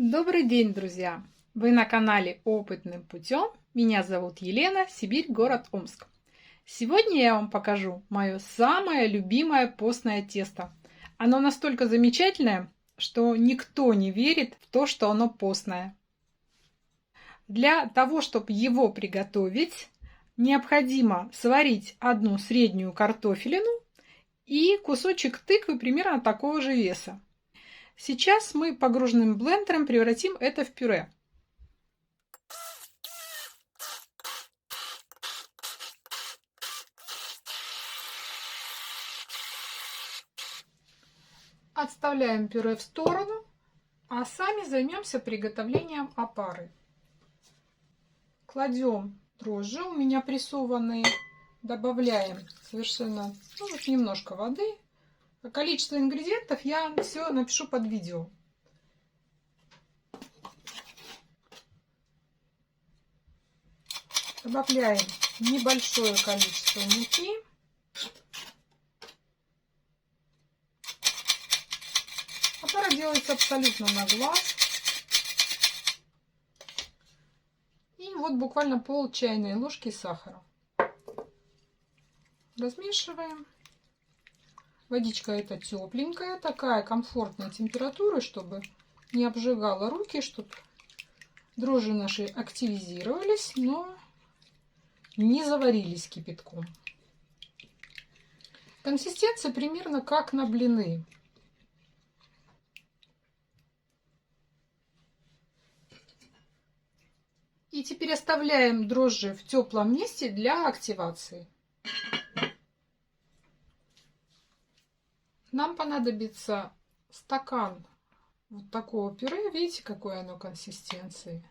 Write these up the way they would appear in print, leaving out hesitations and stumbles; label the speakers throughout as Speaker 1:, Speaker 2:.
Speaker 1: Добрый день, друзья! Вы на канале Опытным путем. Меня зовут Елена, Сибирь, город Омск. Сегодня я вам покажу мое самое любимое постное тесто. Оно настолько замечательное, что никто не верит в то, что оно постное. Для того, чтобы его приготовить, необходимо сварить одну среднюю картофелину и кусочек тыквы примерно такого же веса. Сейчас мы погруженным блендером превратим это в пюре. Отставляем пюре в сторону, а сами займемся приготовлением опары. Кладем дрожжи, у меня прессованные, добавляем совершенно немножко воды. Количество ингредиентов я все напишу под видео. Добавляем небольшое количество муки. Опара делается абсолютно на глаз. И вот буквально пол чайной ложки сахара. Размешиваем. Водичка эта тепленькая, такая комфортная температура, чтобы не обжигала руки, чтобы дрожжи наши активизировались, но не заварились кипятком. Консистенция примерно как на блины. И теперь оставляем дрожжи в теплом месте для активации. Нам понадобится стакан вот такого пюре. Видите, какой оно консистенции.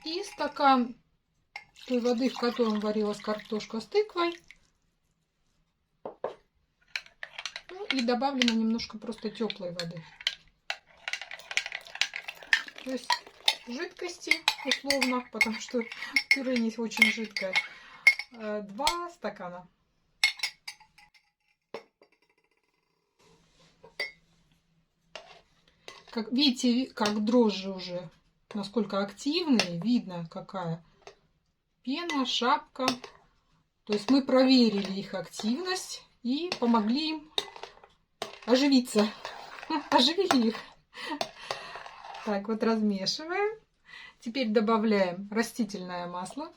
Speaker 1: И стакан той воды, в котором варилась картошка с тыквой. И добавлено немножко просто теплой воды. То есть жидкости условно, потому что пюре не очень жидкое. 2 стакана. Как видите, как дрожжи уже насколько активные, видно какая пена, шапка. То есть мы проверили их активность и помогли им оживиться. Оживили их. Так, вот размешиваем. Теперь добавляем растительное масло.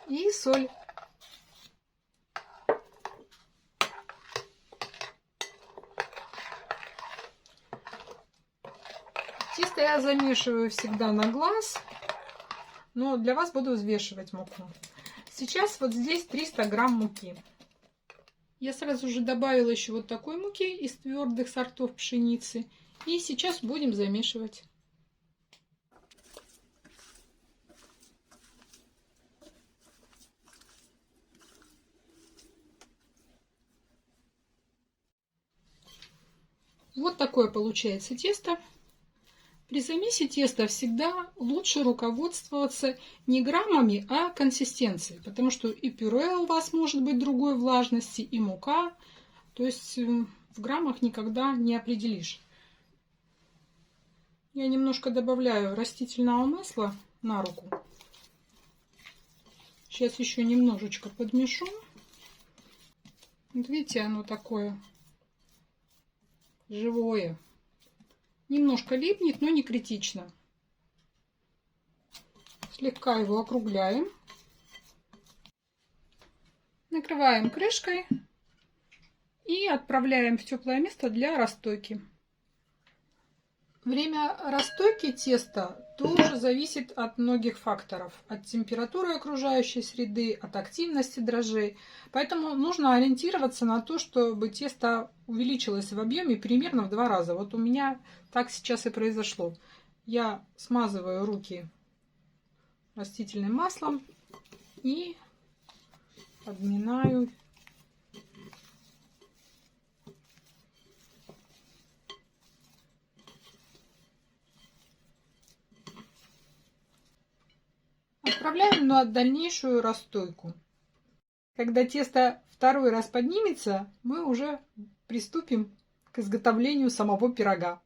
Speaker 1: И соль. Тесто я замешиваю всегда на глаз, но для вас буду взвешивать муку. Сейчас вот здесь 300 грамм муки. Я сразу же добавила еще вот такой муки из твердых сортов пшеницы. И сейчас будем замешивать. Вот такое получается тесто. При замесе теста всегда лучше руководствоваться не граммами, а консистенцией, потому что и пюре у вас может быть другой влажности, и мука, то есть в граммах никогда не определишь. Я немножко добавляю растительного масла на руку. Сейчас еще немножечко подмешу. Вот видите, оно такое живое. Немножко липнет, но не критично. Слегка его округляем. Накрываем крышкой и отправляем в теплое место для расстойки. Время расстойки теста тоже зависит от многих факторов. От температуры окружающей среды, от активности дрожжей. Поэтому нужно ориентироваться на то, чтобы тесто увеличилось в объеме примерно в 2 раза. Вот у меня так сейчас и произошло. Я смазываю руки растительным маслом и подминаю. Отправляем на дальнейшую расстойку. Когда тесто второй раз поднимется, мы уже приступим к изготовлению самого пирога.